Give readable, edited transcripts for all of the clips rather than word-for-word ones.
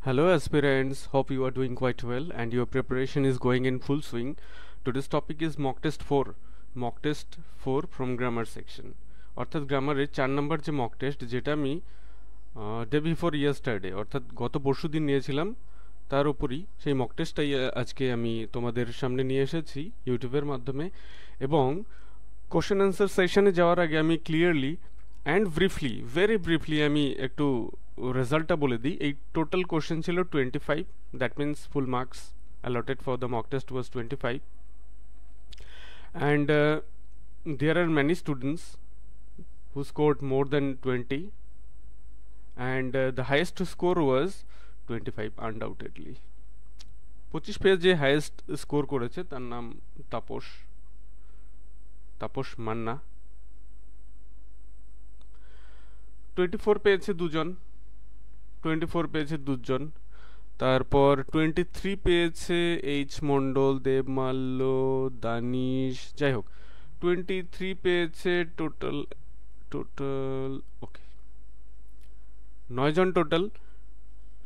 Hello aspirants, hope you are doing quite well and your preparation is going in full swing. Today's topic is mock test 4 from grammar section. অর্থাৎ গ্রামারের 4 নম্বর যে mock test যেটা আমি day before yesterday অর্থাৎ গত পরশুদিন নিয়েছিলাম তার উপরই সেই মক টেস্টটাই আজকে আমি তোমাদের সামনে নিয়ে এসেছি ইউটিউবের মাধ্যমে এবং কোশ্চেন অ্যান্সার সেশনে যাওয়ার আগে আমি clearly and briefly very briefly আমি একটু রেজাল্টটা বলে দিই। এই টোটাল কোশ্চেন ছিল 25, that means full marks allotted for the mock test was 25 and there are many students who scored more than 20 and the highest score was 25 undoubtedly 25 পেয়ে যে highest score করেছে তার নাম তাপস মান্না। 24 পেয়েছে দুজন, তারপর 23 পেয়েছে এইচ মন্ডল, দেবমাল্য, দানিশ, যাই হোক 23 পেয়েছে টোটাল ওকে 9 জন টোটাল,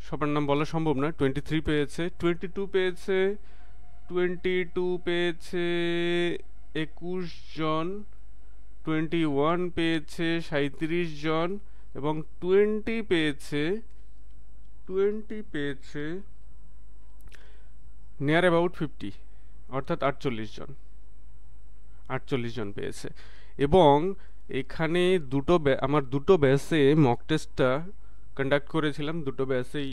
সবার নাম বলা সম্ভব না। 23 পেয়েছে, 22 পেয়েছে 21 জন, 21 পেয়েছে 37 জন এবং 20 পেয়েছে নিয়ার অ্যাবাউট 50 অর্থাৎ 48 জন পেয়েছে। এবং এখানে আমার দুটো ব্যাচে মক টেস্টটা কন্ডাক্ট করেছিলাম, দুটো ব্যাচেই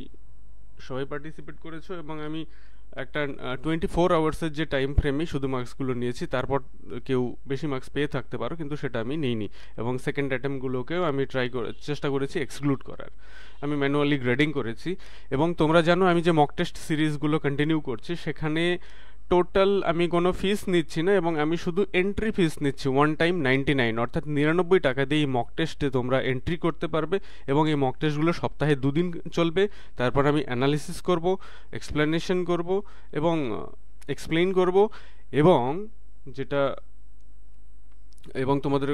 সবাই পার্টিসিপেট করেছো এবং আমি একটা 24 আওয়ার্সের যে টাইম ফ্রেমে শুধু মার্কসগুলো নিয়েছি, তারপর কেউ বেশি মার্কস পেয়ে থাকতে পারো কিন্তু সেটা আমি নিইনি এবং সেকেন্ড অ্যাটেম্পটগুলোকেও আমি চেষ্টা করেছি এক্সক্লুড করার। আমি ম্যানুয়ালি গ্রেডিং করেছি এবং তোমরা জানো আমি যে মক টেস্ট সিরিজগুলো কন্টিনিউ করছি সেখানে টোটাল আমি কোনো ফিস নিচ্ছি না এবং আমি শুধু এন্ট্রি ফিস নিচ্ছি ওয়ান টাইম 99, অর্থাৎ 99 টাকা দিয়ে এই মক টেস্টে তোমরা এন্ট্রি করতে পারবে এবং এই মক টেস্টগুলো সপ্তাহে 2 দিন চলবে। তারপর আমি অ্যানালিসিস করব, এক্সপ্লেনেশন করব এবং এক্সপ্লেইন করব এবং তোমাদের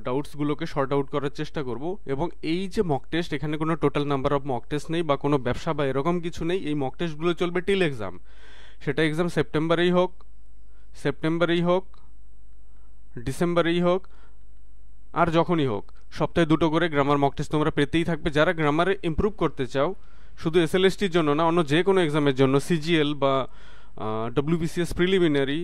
ডাউটসগুলোকে শর্ট আউট করার চেষ্টা করব। এবং এই যে মক টেস্ট, এখানে কোনো total number of mock test নেই বা কোনো ব্যবসা বা এরকম কিছু নেই। এই মক টেস্টগুলো চলবে টিল এক্সাম, সেটা এক্সাম সেপ্টেম্বরেই হোক, ডিসেম্বরেই হোক আর যখনই হোক, সপ্তাহে 2টো করে গ্রামার মক টেস্ট তোমরা পেতেই থাকবে। যারা গ্রামারে ইমপ্রুভ করতে চাও, শুধু এসএলএসটির জন্য না, অন্য যে কোনো এক্সামের জন্য, সিজিএল বা ডব্লিউবিসিএস প্রিলিমিনারি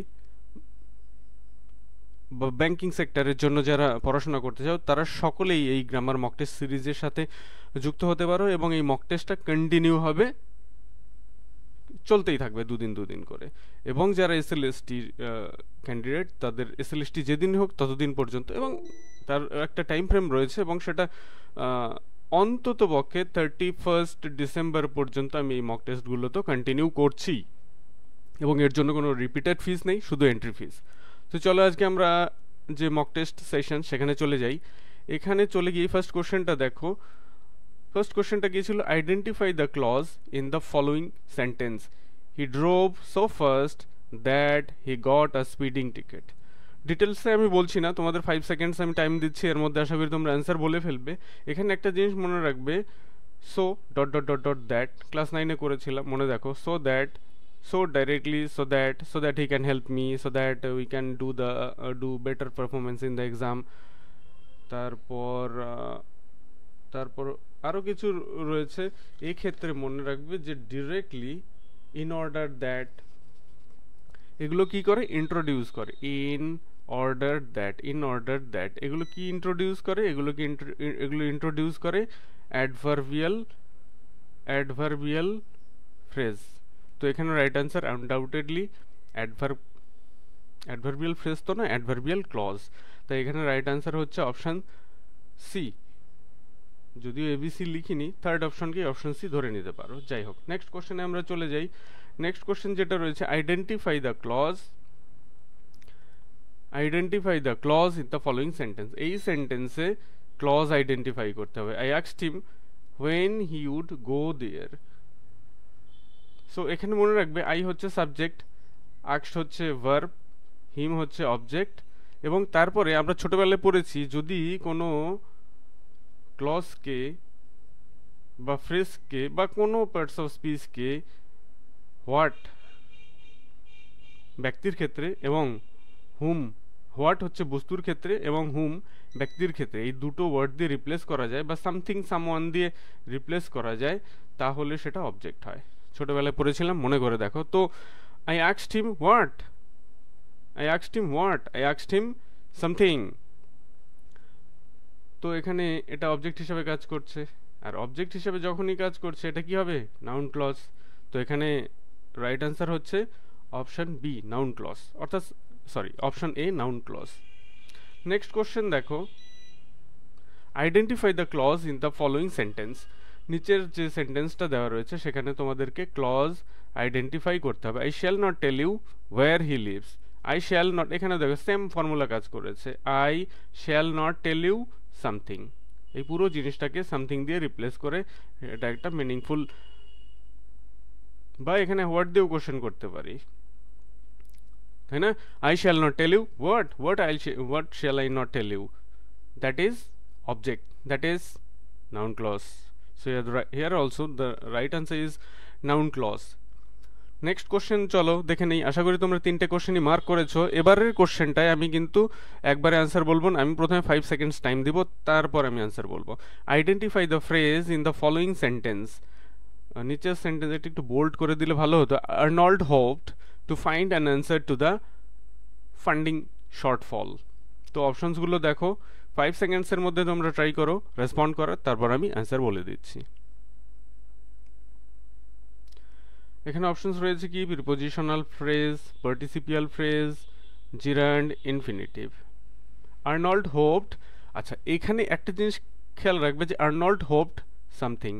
বা ব্যাংকিং সেক্টরের জন্য যারা পড়াশোনা করতে চাও, তারা সকলেই এই গ্রামার মক টেস্ট সিরিজের সাথে যুক্ত হতে পারো এবং এই মক টেস্টটা কন্টিনিউ হবে, চলতেই থাকবে 2 দিন করে। এবং যারা এসএলএসটি ক্যান্ডিডেট, তাদের এসএলএসটি যেদিন হোক ততদিন পর্যন্ত, এবং তার একটা টাইম ফ্রেম রয়েছে এবং সেটা অন্তত পক্ষে 31 ডিসেম্বর পর্যন্ত আমি এই মক টেস্টগুলো তো কন্টিনিউ করছি এবং এর জন্য কোনো রিপিটেড ফিস নেই, শুধু এন্ট্রি ফিস। তো চলো আজকে আমরা যে মক টেস্ট সেশন সেখানে চলে যাই। এখানে চলে গিয়ে ফার্স্ট কোশ্চেনটা দেখো। ফার্স্ট কোশ্চেনটা কি ছিল? Identify the clause in the following sentence. He drove so fast that he got a speeding ticket. ডিটেলসে আমি বলছি না, তোমাদের 5 সেকেন্ডস আমি টাইম দিচ্ছি, এর মধ্যে আশা করি তোমরা অ্যান্সার বলে ফেলবে। এখানে একটা জিনিস মনে রাখবে, so dot dot dot dot that class 9-এ করেছিলাম, মনে দেখো। So that, so directly, so that he can help me, so that we can do better performance in the exam. তারপর আরো কিছু রয়েছে। এই ক্ষেত্রে মনে রাখবে যে ডিরেক্টলি, ইন অর্ডার দ্যাট, এগুলো কি করে? ইন্ট্রোডিউস করে। ইন অর্ডার দ্যাট এগুলো কি ইন্ট্রোডিউস করে? এগুলো ইন্ট্রোডিউস করে অ্যাডভার্বিয়াল ফ্রেজ। তো এখানে right answer undoubtedly adverbial phrase তো না, অ্যাডভার্বিয়াল ক্লজ। তাই এখানে রাইট আনসার হচ্ছে অপশান সি। যদিও এবিসি লিখিনি, থার্ড অপশনকে অপশন সি ধরে নিতে পারো। যাই হোক, নেক্সট কোশ্চেনে আমরা চলে যাই। নেক্সট কোশ্চেন যেটা রয়েছে, identify the clause in the following sentence. এই সেন্টেন্সে ক্লজ আইডেন্টিফাই করতে হবে। I asked him when he would go there. So এখানে মনে রাখবে আই হচ্ছে সাবজেক্ট, আস্কড হচ্ছে ভার্ব, হিম হচ্ছে অবজেক্ট এবং তারপরে আমরা ছোটবেলায় পড়েছি যদি কোনো ক্লজকে বা ফ্রেজকে বা কোনো পার্টস অফ স্পিচকে হোয়াট ব্যক্তির ক্ষেত্রে এবং হুম হোয়াট হচ্ছে বস্তুর ক্ষেত্রে এবং হুম ব্যক্তির ক্ষেত্রে এই দুটো ওয়ার্ড দিয়ে রিপ্লেস করা যায় বা সামথিং সামওয়ান দিয়ে রিপ্লেস করা যায় তাহলে সেটা অবজেক্ট হয়। ছোটবেলায় পড়েছিলাম, মনে করে দেখো। তো I asked him what, I asked him what, I asked him something. তো এখানে এটা অবজেক্ট হিসাবে কাজ করছে, আর অবজেক্ট হিসাবে যখনই কাজ করছে এটা কি হবে, নাউন ক্লজ। তো এখানে রাইট অ্যান্সার হচ্ছে অপশন বি, নাউন ক্লজ, অর্থাৎ sorry option A, noun clause. Next question দেখো, identify the clause in the following sentence. নিচের যে সেন্টেন্সটা দেওয়া রয়েছে সেখানে তোমাদেরকে ক্লজ আইডেন্টিফাই করতে হবে। I shall not tell you where he lives. I shall not, এখানে দেখো সেম ফর্মুলা কাজ করেছে, I shall not tell you something. এই পুরো জিনিসটাকে সামথিং দিয়ে রিপ্লেস করে এটা একটা মিনিংফুল, বা এখানে হোয়াট দিয়েও কোশ্চেন করতে পারি, তাই না? I shall not tell you what, what shall I not tell you, that is object, that is noun clause. So here also the right answer is noun clause. Next question চলো দেখে নেই। আশা করি তোমরা তিনটে কোশ্চেনই মার্ক করেছো। এবারের কোশ্চেনটায় আমি কিন্তু একবারে অ্যান্সার বলবো না, আমি প্রথমে 5 সেকেন্ডস টাইম দিব, তারপর আমি অ্যান্সার বলবো। Identify the phrase in the following sentence. নিচের সেন্টেন্স এটা একটু বোল্ড করে দিলে ভালো হতো। Arnold hopped to find an answer to the funding shortfall. তো অপশনসগুলো দেখো, 5 সেকেন্ডসের মধ্যে তোমরা ট্রাই করো রেসপন্ড করার, তারপর আমি অ্যান্সার বলে দিচ্ছি। এখানে অপশনস রয়েছে কি, prepositional phrase, participial phrase, gerund, infinitive. Arnold hoped, আচ্ছা এখানে একটা জিনিস খেয়াল রাখবে যে Arnold hoped something,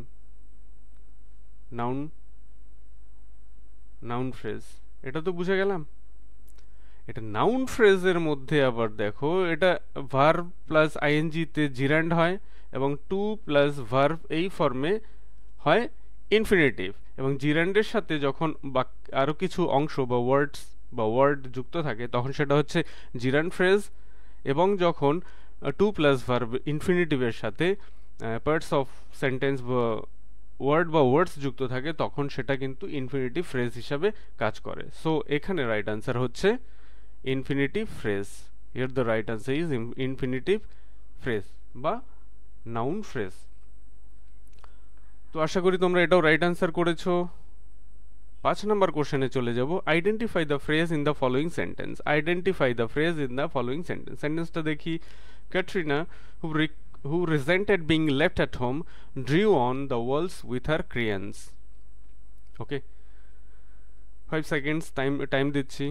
noun, noun phrase, এটা তো বুঝে গেলাম। এটা নাউন ফ্রেজের মধ্যে আবার দেখো এটা ভার্ব প্লাস আইএনজি তে জিরান্ড হয় এবং টু প্লাস ভার্ব এই ফর্মে হয় ইনফিনিটিভ, এবং জিরান্ডের সাথে যখন আরো কিছু অংশ বা ওয়ার্ডস বা ওয়ার্ড যুক্ত থাকে তখন সেটা হচ্ছে জিরান্ড ফ্রেজ, এবং যখন টু প্লাস ভার্ব ইনফিনিটিভের সাথে পার্টস অফ সেন্টেন্স বা ওয়ার্ড বা ওয়ার্ডস যুক্ত থাকে তখন সেটা কিন্তু ইনফিনিটিভ ফ্রেজ হিসাবে কাজ করে। সো এখানে রাইট আনসার হচ্ছে infinitive phrase. Here the right answer is infinitive phrase বা noun phrase. তো আশা করি তোমরা এটাও রাইট আনসার করেছো। 5 নম্বর কোশ্চেনে চলে যাব। Identify the phrase in the following sentence. Identify the phrase in the following sentence. সেন্টেন্সটা দেখি, Katrina who resented being left at home drew on the walls with her crayons. Okay, 5 seconds time দিচ্ছি।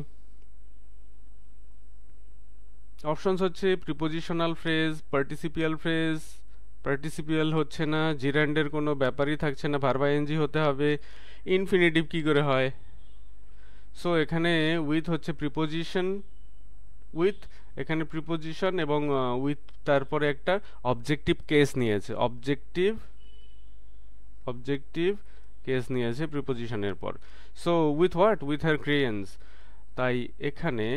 Options হচ্ছে prepositional phrase, participial phrase, পার্টিসিপিয়াল হচ্ছে না, জিরান্ডের কোনো ব্যাপারই থাকছে না, ভার্ব আইএনজি হতে হবে, ইনফিনিটিভ কি করে হয়। সো এখানে উইথ হচ্ছে প্রিপোজিশন, উইথ এখানে প্রিপোজিশন এবং উইথ তারপরে একটা অবজেক্টিভ কেস নিয়েছে, অবজেক্টিভ কেস নিয়েছে প্রিপোজিশনের পর। So with what, with her crayons, তাই এখানে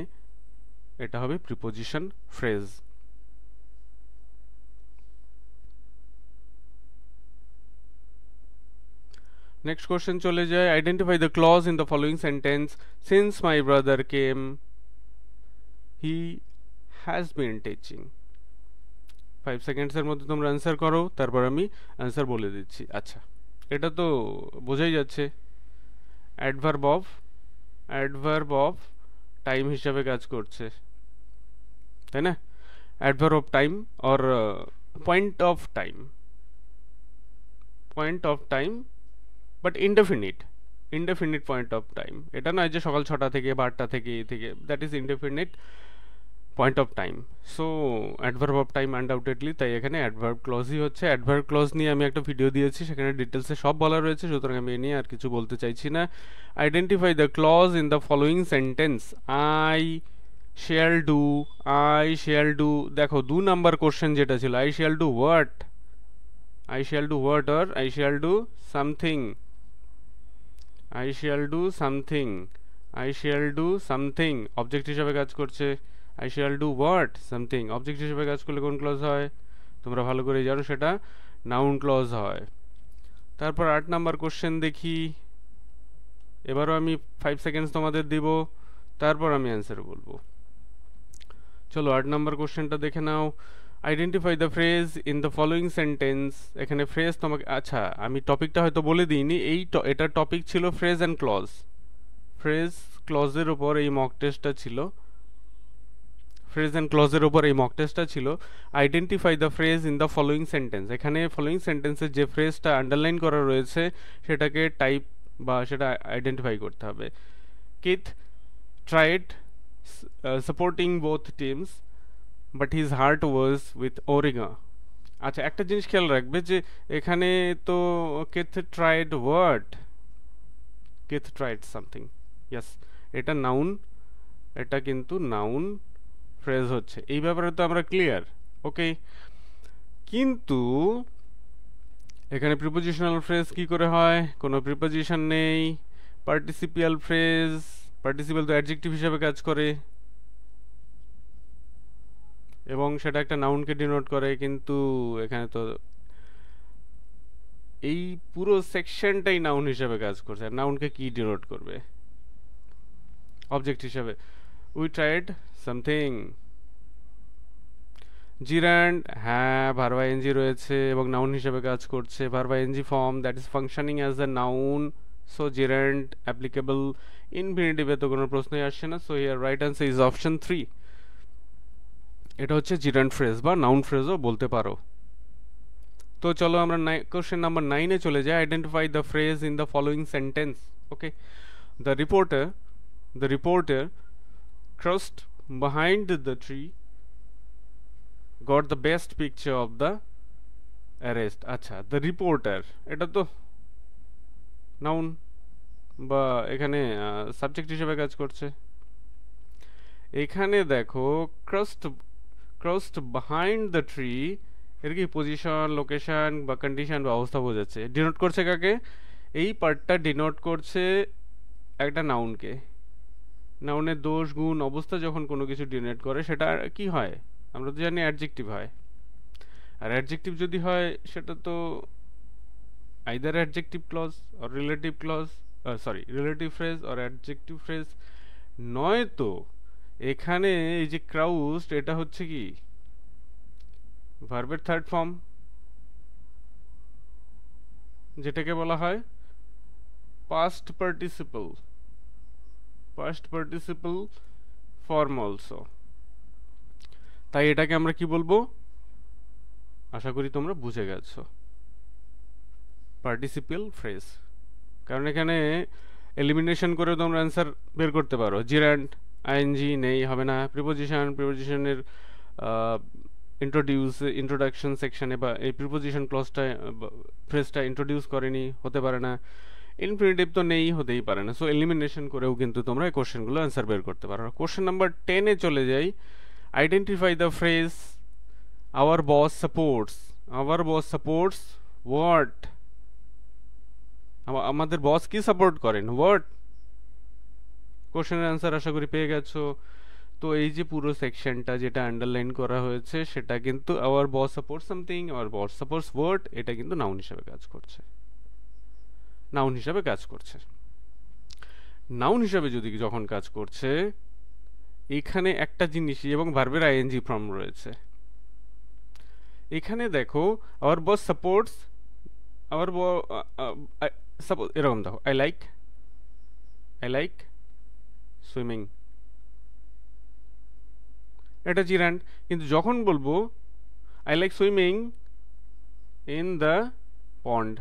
এটা হবে প্রিপোজিশন ফ্রেজ। নেক্সট কোশ্চেন চলে যায়। Identify the clause in the following sentence. Since my brother came he has been teaching. 5 সেকেন্ডসের মধ্যে তোমরা অ্যান্সার করো, তারপর আমি অ্যান্সার বলে দিচ্ছি। আচ্ছা এটা তো বোঝাই যাচ্ছে, অ্যাডভার্ব অফ টাইম হিসাবে কাজ করছে, তাই না? Adverb of time or point of time but indefinite point of time. এটা নয় যে সকাল 6টা থেকে বা 8টা থেকে that is indefinite point of time. So adverb of time undoubtedly, তাই এখানে অ্যাডভার্ব ক্লজই হচ্ছে। অ্যাডভার্ব ক্লজ নিয়ে আমি একটা ভিডিও দিয়েছি, সেখানে ডিটেলসে সব বলা রয়েছে, সুতরাং আমি এ নিয়ে আর কিছু বলতে চাইছি না। Identify the clause in the following sentence. I shall do, দেখো 2 নাম্বার কোশ্চেন যেটা ছিল, I shall do what or I shall do something, object হিসাবে কাজ করছে। I shall do what something, object হিসেবে কাজ করলে কোন ক্লজ হয়? তোমরা ভালো করে জানো সেটা নাউন ক্লজ হয়। তারপর 8 নাম্বার কোশ্চেন দেখি, এবারও আমি 5 সেকেন্ডস তোমাদের দিব, তারপর আমি অ্যান্সার বলবো। চলো 8 নাম্বার কোশ্চেনটা দেখে নাও। Identify the phrase in the following sentence. এখানে ফ্রেজ তোমাকে, আচ্ছা আমি টপিকটা হয়তো বলে দিইনি, এটার টপিক ছিল ফ্রেজ অ্যান্ড ক্লজ। ফ্রেজ ক্লজের উপর এই মক টেস্টটা ছিল, ফ্রেজ অ্যান্ড ক্লজের উপর এই মক টেস্টটা ছিল। Identify the phrase in the following sentence, এখানে ফলোয়িং সেন্টেন্সের যে ফ্রেজটা আন্ডারলাইন করা রয়েছে সেটাকে টাইপ বা সেটা আইডেন্টিফাই করতে হবে। Keith tried supporting both teams but his heart was with ওরিগা। আচ্ছা একটা জিনিস খেয়াল রাখবে যে এখানে তো Keith tried what, Keith tried something, yes এটা নাউন, এটা কিন্তু নাউন ফ্রেজ হচ্ছে, এই ব্যাপারে তো আমরা ক্লিয়ার, ওকে। কিন্তু এখানে প্রিপোজিশনাল ফ্রেজ কি করে হয়, কোনো প্রিপোজিশন নেই। পার্টিসিপিয়াল ফ্রেজ, পার্টিসিপাল তো অ্যাডজেক্টিভ হিসেবে কাজ করে এবং সেটা একটা নাউনকে ডিনোট করে, কিন্তু এখানে তো এই পুরো সেকশনটাই নাউন হিসেবে কাজ করছে, আর নাউনকে কি ডিনোট করবে, অবজেক্ট হিসেবে। We tried something. জিরান্ড, হ্যাঁ ভার্ব আইএনজি রয়েছে এবং নাউন হিসেবে কাজ করছে, verb ING form that is functioning as a noun, so gerund applicable. ইনফিনিটিভে তো কোনো প্রশ্নই আসছে না, so here right answer is option 3। এটা হচ্ছে জিরান্ড ফ্রেজ বা নাউন ফ্রেজও বলতে পারো। তো চলো আমরা কোশ্চেন নাম্বার 9-এ চলে যাই। Identify the phrase in the following sentence. Okay, the reporter crossed behind the tree got the best picture of the arrest. আচ্ছা দ্য রিপোর্টার এটা তো নাউন বা এখানে সাবজেক্ট হিসেবে কাজ করছে। এখানে দেখো ক্রসড বিহাইন্ড দ্য ট্রি, এর কি পজিশন, লোকেশন বা কন্ডিশন বা অবস্থা বোঝাচ্ছে। ডিনোট করছে কাকে, এই পার্টটা ডিনোট করছে একটা নাউনকে। নাউনের দোষ, গুণ, অবস্থা যখন কোনো কিছু ডিনোট করে সেটা কি হয়, আমরা তো জানি অ্যাডজেক্টিভ হয়। আর অ্যাডজেক্টিভ যদি হয় সেটা তো either adjective clause or relative clause, sorry relative phrase or adjective phrase, নয়তো এখানে এই যে ক্রাউসড এটা হচ্ছে কি ভার্বের থার্ড ফর্ম, যেটাকে বলা হয় পাস্ট পার্টিসিপল ফর্ম অলসো। তাই এটাকে আমরা কি বলবো, আশা করি তোমরা বুঝে গেছো, পার্টিসিপিয়াল ফ্রেজ। কারণ এখানে এলিমিনেশন করে তোমরা অ্যান্সার বের করতে পারো। জিরান্ড আইএনজি নেই, হবে না। প্রিপোজিশনের ইন্ট্রোডাকশন সেকশনে বা এই প্রিপোজিশন ক্লজটা ফ্রেজটা ইন্ট্রোডিউস করেনি, হতে পারে না। ইনফিনিটিভ তো নেই, হতেই পারে না। সো এলিমিনেশন করেও কিন্তু তোমরা এই কোশ্চেনগুলো অ্যান্সার বের করতে পারো। কোশ্চেন নাম্বার 10-এ চলে যাই। Identify the phrase our boss supports what. আমাদের বস কি সাপোর্ট করেন, হোয়াট। কোশ্চেনের অ্যান্সার আশা করি পেয়ে গেছো। তো এই যে পুরো সেকশনটা যেটা আন্ডারলাইন করা হয়েছে সেটা কিন্তু our boss supports something, our boss supports what, এটা কিন্তু নাউন হিসেবে কাজ করছে। নাউন হিসাবে যদি যখন কাজ করছে, এখানে একটা জিনিস এবং ভার্বের আইএনজি ফর্ম রয়েছে। এখানে দেখো আওয়ার বস সাপোর্টস, সাপোজ এরকম দেখো, আই লাইক সুইমিং, এটা জিরান্ড। কিন্তু যখন বলবো I like swimming in the pond,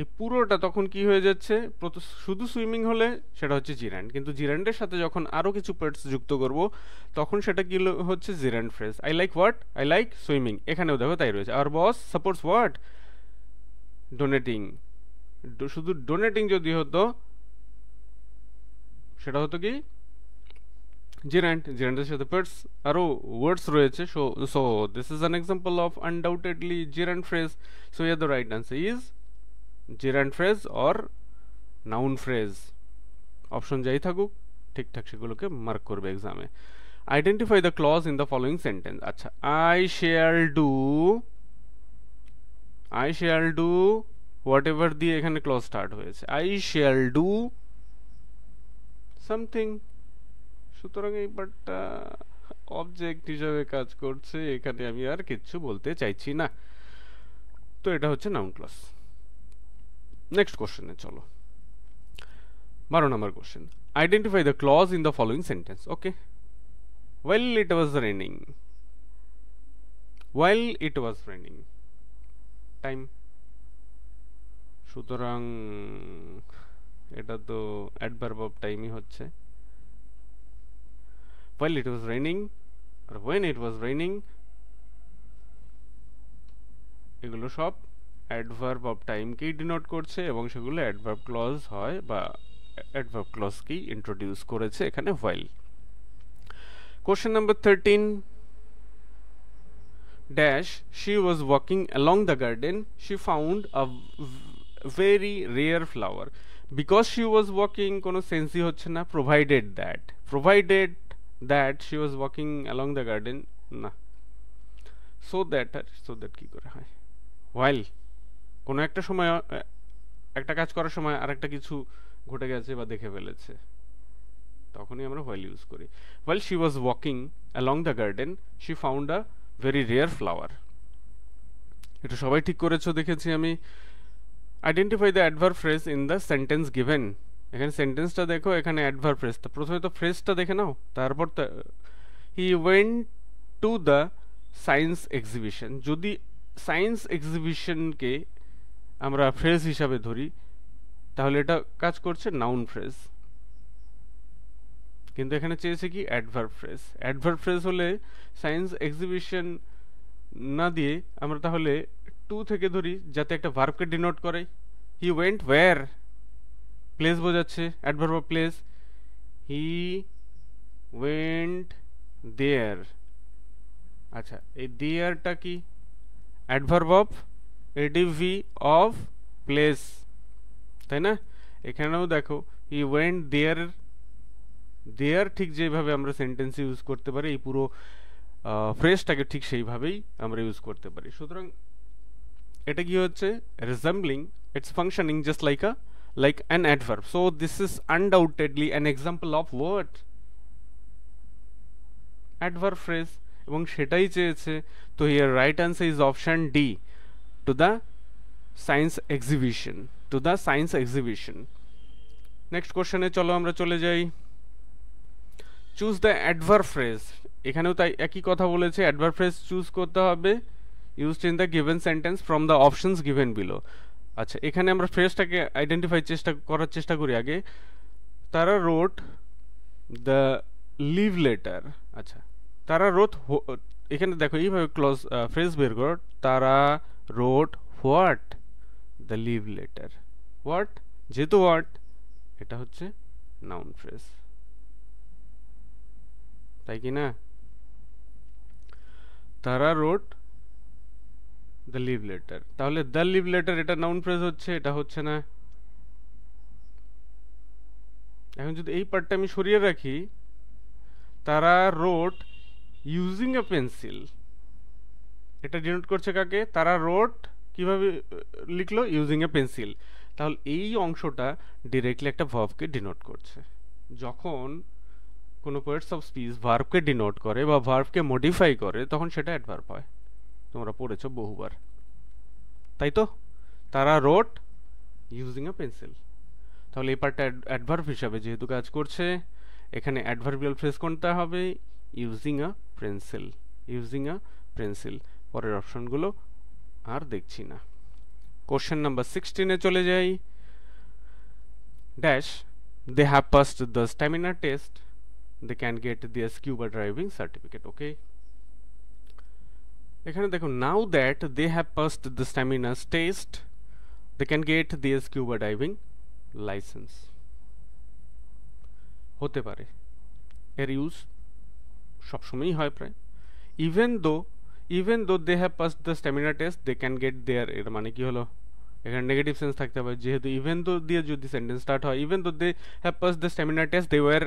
এই পুরোটা তখন কি হয়ে যাচ্ছে, শুধু সুইমিং হলে সেটা হচ্ছে জিরান্ড, কিন্তু জিরান্ডের সাথে যখন আরো কিছু পার্টস যুক্ত করব তখন সেটা কি হচ্ছে জিরান্ড phrase. I like what, I like swimming, এখানেও দেখো তাই রয়েছে। আর বস সাপোর্টস হোয়াট, ডোনেটিং। শুধু ডোনেটিং যদি হতো সেটা হতো কি জিরান্ডের সাথে পার্টস আরো ওয়ার্ডস রয়েছে। So this is an example of undoubtedly gerund phrase. So here the right answer is gerund phrase or noun phrase. Option যাই থাকুক ঠিকঠাক সেগুলোকে মার্ক করবে এক্সামে। Identify the clause in the following sentence. আচ্ছা, I shall do whatever দিয়ে এখানে clause start হয়েছে, আই শ্যাল ডু সামথিং। সুতরাং এই পার্টটা অবজেক্ট হিসাবে কাজ করছে, এখানে আমি আর কিচ্ছু বলতে চাইছি না। তো এটা হচ্ছে নাউন ক্লজ। নেক্সট কোশ্চেনে চলো, 12 number question, identify the clause in the following sentence. Okay, while it was raining, while it was raining, time. সুতরাং এটা তো অ্যাডভার্ব অফ টাইমই হচ্ছে। while it was raining R when it was raining এগুলো সব adverb of টাইমকেই denote করছে এবং সেগুলো অ্যাডভার্ব ক্লজ হয় বা অ্যাডভার্ব ক্লজকেই ইন্ট্রোডিউস করেছে এখানে while। Question number 13 dash, she was walking along the garden, she found a very rare flower। because she was walking কোনো সেন্সই হচ্ছে না, provided that she was walking along the garden না, so that কি করে হয়, while কোনো একটা সময় একটা কাজ করার সময় আরেকটা কিছু ঘটে গেছে বা দেখে ফেলেছে, তখনই আমরা while ইউজ করি। while she was walking along the garden she found a very rare flower। এটা সবাই ঠিক করেছো দেখেছি আমি। Identify the adverb phrase in the sentence given. এখানে সেন্টেন্সটা দেখো, এখানে অ্যাডভার্ব ফ্রেজ, তো প্রথমে তো ফ্রেজটা দেখে নাও, তারপর he went to the science exhibition. যদি সায়েন্স এক্সিবিশনকে আমরা ফ্রেজ হিসাবে ধরি তাহলে এটা কাজ করছে নাউন ফ্রেজ, কিন্তু এখানে চেয়েছে কি অ্যাডভার্ব ফ্রেজ। অ্যাডভার্ব ফ্রেজ হলে সায়েন্স এক্সিবিশন না দিয়ে আমরা তাহলে টু থেকে ধরি, যাতে একটা ভার্বকে ডিনোট করে। হি ওয়েন্ট ওয়্যার, প্লেস বোঝাচ্ছে, adverb of place. He went there. আচ্ছা, এই দেয়ারটা কি adverb of ADV of place, তাই না? এখানেও দেখো হি ওয়েন্ট দেয়ার, দেয়ার ঠিক যেভাবে আমরা সেন্টেন্স ইউজ করতে পারি, এই পুরো ফ্রেজটাকে ঠিক সেইভাবেই আমরা ইউজ করতে পারি। সুতরাং এটা কি হচ্ছে, রিজেম্বলিং, it's functioning just like an adverb. So this is undoubtedly an example of what, adverb phrase, এবং সেটাই চেয়েছে। তো here right answer is option D, to the science exhibition, to the science exhibition. Next কোশ্চেনে চলো আমরা চলে যাই। Choose the adverb phrase. এখানেও তাই একই কথা বলেছে, অ্যাডভার্ব ফ্রেজ চুজ করতে হবে used in the given sentence from the options given below. আচ্ছা, এখানে আমরা ফ্রেজটাকে আইডেন্টিফাই করার চেষ্টা করি আগে। তারা রোট দ্য লিভ লেটার। আচ্ছা, তারা রোট, এখানে দেখো এইভাবে ক্লজ ফ্রেজ বের করো, তারা wrote what the leave letter. What, যেহেতু হোয়াট এটা হচ্ছে নাউন ফ্রেজ, তাই কি না? তারা রোট দ্য লিভ লেটার, তাহলে দ্য লিভ লেটার এটা নাউন ফ্রেজ হচ্ছে, এটা হচ্ছে না। এখন যদি এই পার্টটা আমি সরিয়ে রাখি, তারা রোট ইউজিং এ পেন্সিল, এটা ডিনোট করছে কাকে? তারা রোট কিভাবে লিখলো? Using a pencil. তাহলে এই অংশটা ডিরেক্টলি একটা ভার্বকে ডিনোট করছে। যখন কোনো পার্টস অফ স্পিচ ভার্বকে ডিনোট করে বা ভার্বকে মডিফাই করে তখন সেটা অ্যাডভার্ব হয়, তোমরা পড়েছো বহুবার, তাই তো? তারা রোট ইউজিং আ পেন্সিল, তাহলে এই পার্টটা অ্যাডভার্ব হিসাবে যেহেতু কাজ করছে, এখানে অ্যাডভার্বিয়াল ফ্রেজ কোনটা হবে? Using a pencil, using a pencil. পরের অপশনগুলো আর দেখছি না। কোশ্চেন নাম্বার 16-এ চলে যাই। Dash, they have passed the stamina test, they can get their scuba driving certificate. Okay, এখানে দেখো, now that they have passed the stamina test they can get their scuba diving license। হতে পারে, এর use সবসময়ই হয় প্রায়। even though they have passed the stamina test they can get their, এর মানে কি হলো? এখানে নেগেটিভ সেন্স থাকতে হবে, যেহেতু ইভেন দো দিয়ে যদি সেন্টেন্স স্টার্ট হয়, even though they have pass the stamina test they were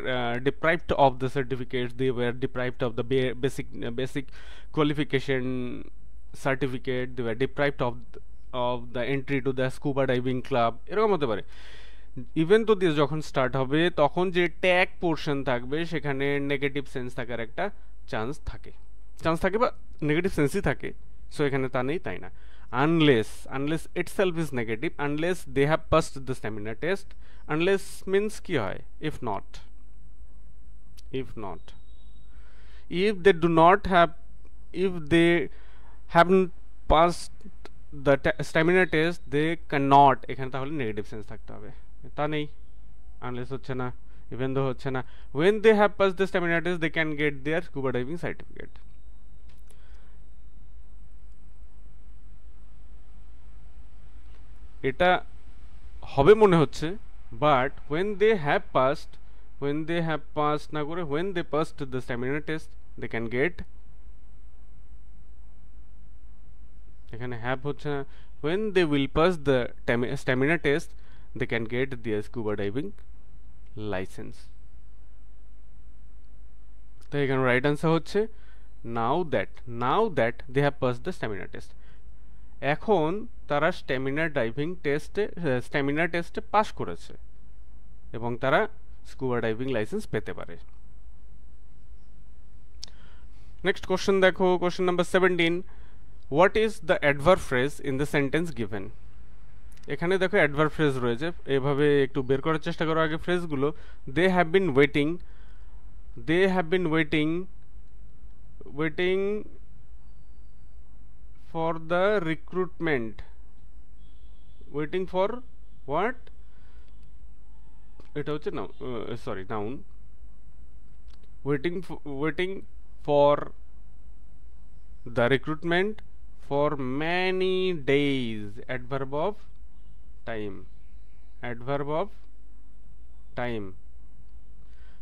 deprived of the certificates, they were deprived of the basic qualification certificate, they were deprived of the entry to the scuba diving club, এরকম হতে পারে। Even তো দিয়ে যখন start হবে তখন যে tag portion থাকবে সেখানে নেগেটিভ সেন্স থাকার একটা চান্স থাকে বা নেগেটিভ সেন্সই থাকে। সো এখানে তা নেই তাই না। Unless itself is negative, unless they have passed the stamina test. Unless means কি হয়, if not if they do not have if they haven't passed the stamina test they cannot, এখানে তাহলে নেগেটিভ সেন্স থাকতে হবে, তা নেই। Unless হচ্ছে না, ইভেন দো হচ্ছে না। when they have passed the stamina test they can get their scuba diving certificate। এটা হবে মনে হচ্ছে, but when they have passed না করে when they passed the stamina test they can get, এখানে হ্যাভ হচ্ছে না, when they will pass the stamina test they can get their scuba diving license। তো এখানে রাইট আনসার হচ্ছে now that they have passed the stamina test। এখন তারা stamina টেস্টে pass করেছে এবং তারা স্কুবা ডাইভিং লাইসেন্স পেতে পারে। নেক্সট কোশ্চেন দেখো, question number 17, what is the adverb phrase in the sentence given. এখানে দেখো অ্যাডভার্ব ফ্রেজ রয়েছে, এভাবে একটু বের করার চেষ্টা করো আগে ফ্রেজগুলো। They have been waiting for the recruitment, waiting for what, এটা হচ্ছে noun, waiting for the recruitment for many days, adverb of time।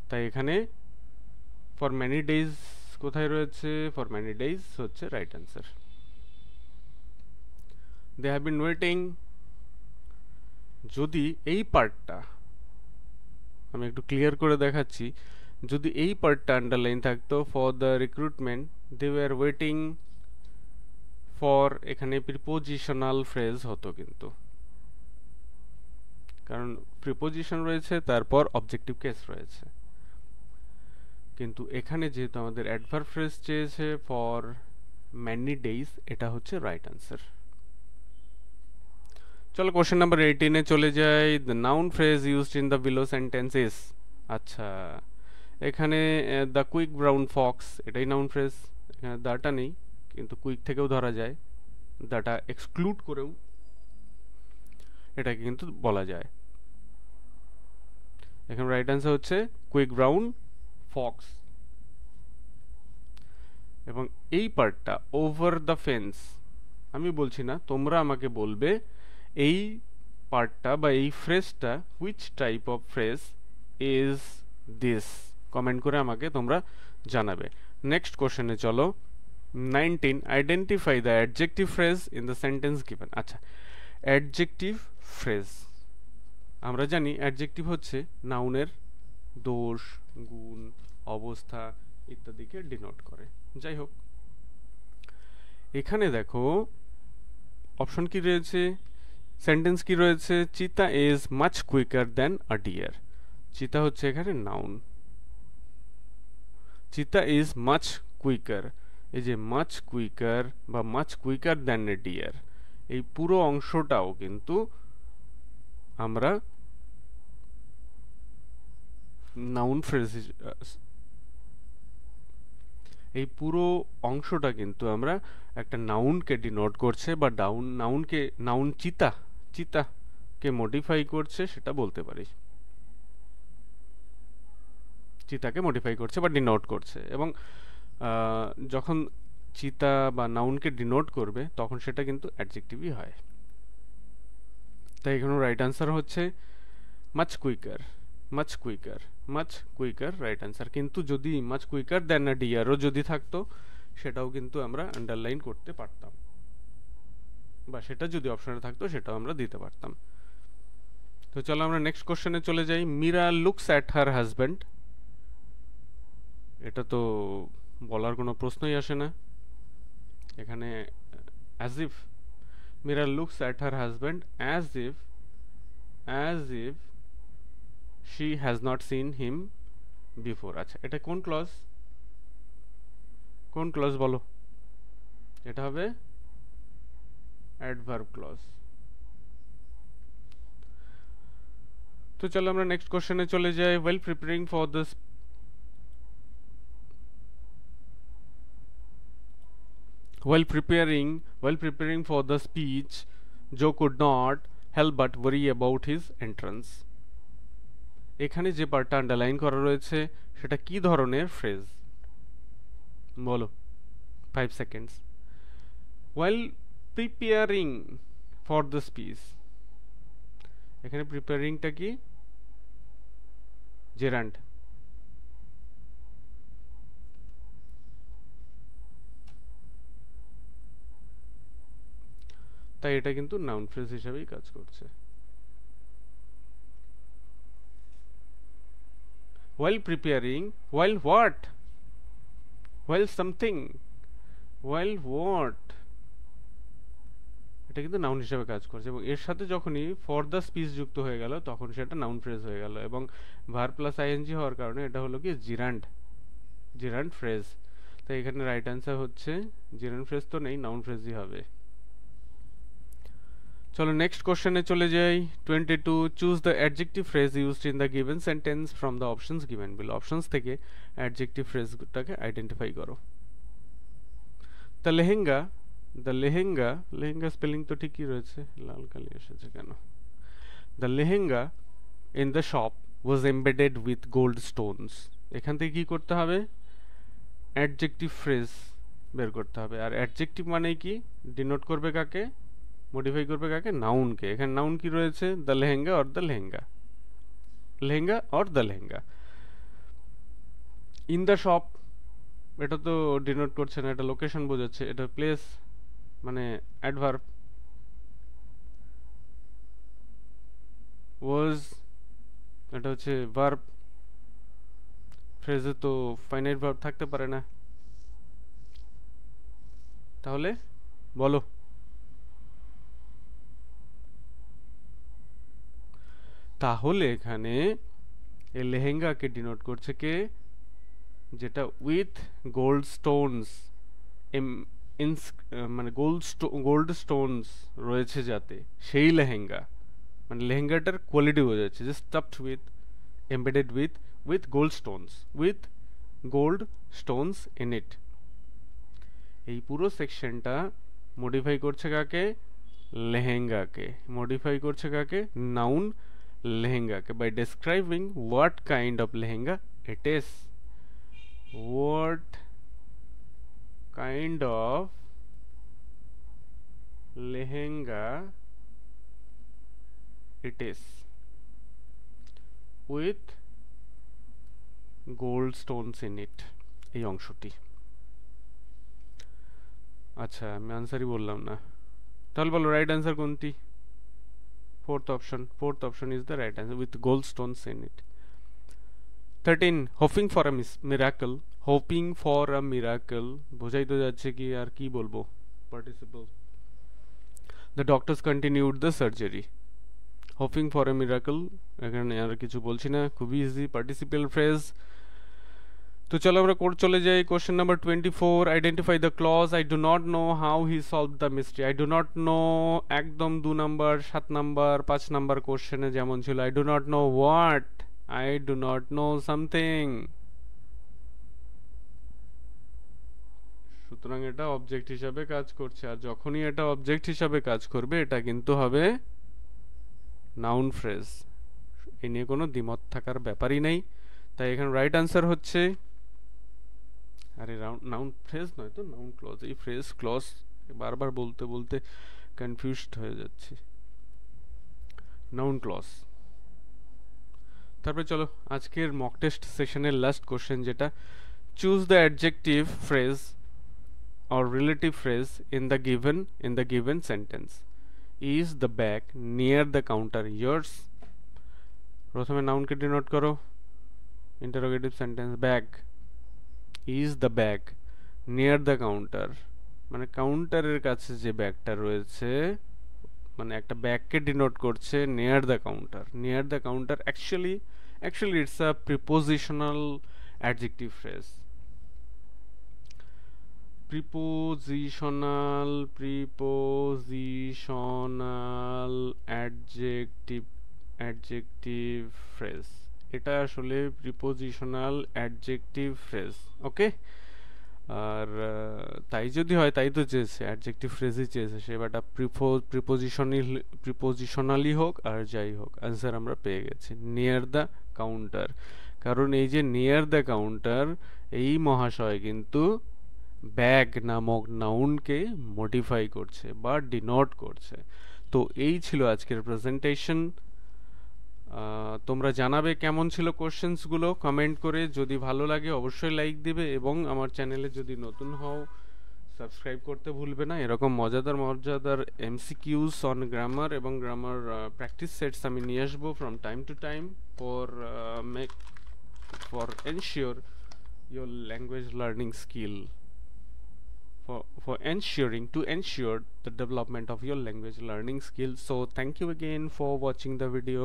তাই এখানে for many days কোথায় রয়েছে, for many days হচ্ছে right answer. they have been waiting, যদি এই পার্টটা আমি একটু ক্লিয়ার করে দেখাচ্ছি, যদি এই পার্টটা আন্ডারলাইন থাকতো for the recruitment they were waiting for, এখানে প্রিপোজিশনাল ফ্রেজ হতো, কিন্তু কারণ প্রিপোজিশন রয়েছে তারপর অবজেক্টিভ কেস রয়েছে, কিন্তু এখানে যেহেতু আমাদের অ্যাডভার্ব ফ্রেজ চেয়েছে ফর ম্যানি ডেইজ, এটা হচ্ছে রাইট আনসার। চলো কোশ্চেন নাম্বার 18 এ চলে যাই। The noun phrase used in the below sentences. আচ্ছা, এখানে দ্য কুইক ব্রাউন ফক্স, এটাই নাউন ফ্রেজ, এখানে দাটা নেই কিন্তু কুইক থেকেও ধরা যায়, দাটা এক্সক্লুড করেও এটাকে কিন্তু বলা যায়। এখানে রাইট আনসার হচ্ছে কুইক ব্রাউন ফক্স। এবং এই পার্টটা ওভার দ্য ফেন্স, আমি বলছি না, তোমরা আমাকে বলবে এই পার্টটা বা এই ফ্রেজটা which type of phrase is this, comment করে আমাকে তোমরা জানাবে। নেক্সট কোশ্চেনে চলো, 19, identify the adjective phrase in the sentence given. আচ্ছা, অ্যাডজেক্টিভ ফ্রেজ আমরা জানি অ্যাডজেক্টিভ হচ্ছে নাউনের দোষ, গুণ, অবস্থা ইত্যাদিকে ডিনোট করে। যাই হোক, এখানে দেখো অপশন কি রয়েছে, সেন্টেন্স কি রয়েছে, cheetah is much quicker than a deer. Cheetah হচ্ছে এখানে নাউন, চিতা ইজ মাচ কুইকার, এই যে মাচ কুইকার বা much quicker than a deer, এই পুরো অংশটাও কিন্তু আমরা নাউন ফ্রেজ, এই পুরো অংশটা কিন্তু আমরা একটা নাউনকে ডিনোট করছে বা নাউন চিতাকে মডিফাই করছে সেটা বলতে পারি, চিতাকে মডিফাই করছে বা ডিনোট করছে। এবং যখন চিতা বা নাউনকে ডিনোট করবে তখন সেটা কিন্তু অ্যাডজেক্টিভই হয়। তাই এখানে রাইট আনসার হচ্ছে মাচ কুইকার রাইট আনসার। কিন্তু যদি মাচ কুইকার দেন আ ডিয়ারও যদি থাকতো সেটাও কিন্তু আমরা আন্ডারলাইন করতে পারতাম, বা সেটা যদি অপশনে থাকতো সেটাও আমরা দিতে পারতাম। তো চলো আমরা নেক্সট কোশ্চেনে চলে যাই। Mira looks at her husband, এটা তো বলার কোনো প্রশ্নই আসে না, এখানে as if Mira looks at her husband as if she has not seen him before. আচ্ছা, এটা কোন ক্লজ বলো? এটা হবে অ্যাডভার্ব ক্লজ। তো চলো আমরা নেক্সট কোশ্চেনে চলে যাই। Well preparing for this while preparing for the speech, Joe could not help but worry about his entrance. এখানে যে পার্টটা আন্ডারলাইন করা রয়েছে সেটা কি ধরনের ফ্রেজ বলো? 5 seconds. While preparing for the speech, এখানে প্রিপেয়ারিংটা কি? জেরান্ড। তাই এটা কিন্তু নাউন ফ্রেজ হিসেবেই কাজ করছে। while preparing, while what, while something, while what, এটা কিন্তু নাউন হিসেবে কাজ করছে এবং এর সাথে যখনই ফর দ্য স্পিচ যুক্ত হয়ে গেল তখন সেটা নাউন ফ্রেজ হয়ে গেল এবং ভার প্লাস আইএনজি হওয়ার কারণে এটা হলো কি জিরান্ড ফ্রেজ। তাই এখানে রাইট অ্যান্সার হচ্ছে জিরান্ড ফ্রেজ তো নেই, নাউন ফ্রেজই হবে। চলো নেক্সট কোশ্চেনে চলে যাই। 22 choose the adjective phrase used in the given sentence from the options given below. Options থেকে অ্যাডজেক্টিভ ফ্রেজটাকে আইডেন্টিফাই করো। দ্য লেহেঙ্গা স্পেলিং তো ঠিকই রয়েছে, লাল কালি এসেছে কেন? The lehenga in the shop was embedded with gold Stones. এখান থেকে কি করতে হবে? অ্যাডজেক্টিভ ফ্রেজ বের করতে হবে। আর অ্যাডজেক্টিভ মানে কি? ডিনোট করবে কাকে? মডিফাই করবে কাকে? নাউনকে। এখানে নাউন কি রয়েছে? The lehenga or the lehenga. In the shop এটা তো ডিনোট করছে না, এটা লোকেশন বোঝাচ্ছে, এটা প্লেস মানে অ্যাডভার্ব। ওয়াজ এটা হচ্ছে ভার্ব। ফ্রেজে তো ফাইনাইট ভার্ব থাকতে পারে না। তাহলে বলো। তাহলে এখানে এই লেহেঙ্গাকে ডিনোট করছে কে? যেটা উইথ গোল্ড স্টোনস, মানে গোল্ড স্টোনস রয়েছে যাতে, সেই লেহেঙ্গা। মানে লেহেঙ্গাটার কোয়ালিটি বোঝা যাচ্ছে যে stuffed with, embedded with gold Stones in it. এই পুরো সেকশনটা মডিফাই করছে কাকে? লেহেঙ্গাকে। মডিফাই করছে কাকে? নাউন লেহেঙ্গাকে, by describing what kind of lehenga it is. What kind of lehenga it is with gold stones in it, এই অংশটি। আচ্ছা আমি আনসারই বললাম না, তাহলে বলো রাইট অ্যান্সার কোনটি? fourth option is the right answer, with gold stones in it. 13 hoping for a miracle বোঝাই তো যাচ্ছে কি, আর কি বলবো? participle. The doctors continued the surgery. hoping for a miracle, এখানে আর কিছু বলছি না, খুবই ইজি পার্টিসিপেল ফ্রেজ। তো চলো আমরা চলে যাই question number 24। Identify the clause I do not know how he solve the mystery. I do not know একদম 2 নাম্বার, 7 নাম্বার, 5 নাম্বার কোশ্চেনে যেমন ছিল I do not know what, I do not no something. সুতরাং এটা object হিসাবে কাজ করছে, আর যখনই এটা অবজেক্ট হিসাবে কাজ করবে এটা কিন্তু হবে নাউন ফ্রেজ। এই নিয়ে কোনো দ্বিমত থাকার ব্যাপারই নেই। তাই এখানে রাইট আনসার হচ্ছে, আরে নাউন ফ্রেজ নয় তো নাউন ক্লজ। এই ফ্রেজ ক্লজ বারবার বলতে বলতে কনফিউজড হয়ে যাচ্ছি। Noun clause. তারপরে চলো আজকের মক টেস্ট সেশনের লাস্ট কোশ্চেন, যেটা choose the adjective phrase or relative phrase in the given sentence. Is the bag near the counter yours? প্রথমে নাউনকে ডিনোট করো, interrogative sentence. Bag, is the bag near the counter, মানে কাউন্টারের কাছে যে ব্যাগটা রয়েছে মানে একটা ব্যাগকে ডিনোট করছে near the counter. Near the counter actually it's a prepositional adjective phrase. prepositional adjective phrase, এটা আসলে প্রিপোজিশনাল অ্যাডজেক্টিভ ফ্রেজ। ওকে, আর তাই যদি হয়, তাই তো চেয়েছে, অ্যাডজেক্টিভ ফ্রেজই চেয়েছে সে, বাট প্রিপোজিশনালি হোক আর যাই হোক, অ্যান্সার আমরা পেয়ে গেছি নিয়ার দ্য কাউন্টার। কারণ এই যে নিয়ার দ্য কাউন্টার, এই মহাশয় কিন্তু ব্যাগ নামক নাউনকে মডিফাই করছে বা ডিনোট করছে। তো এই ছিল আজকের প্রেজেন্টেশন। তোমরা জানাবে কেমন ছিল কোশ্চেন্সগুলো কমেন্ট করে। যদি ভালো লাগে অবশ্যই লাইক দিবে, এবং আমার চ্যানেলে যদি নতুন হও সাবস্ক্রাইব করতে ভুলবে না। এরকম মজাদার মজাদার এমসিকিউস অন গ্রামার এবং গ্রামার প্র্যাকটিস সেটস আমি নিয়ে আসবো from time to time for ensure your language learning skill, for ensuring to ensure the development of your language learning skills. So thank you again for watching the video.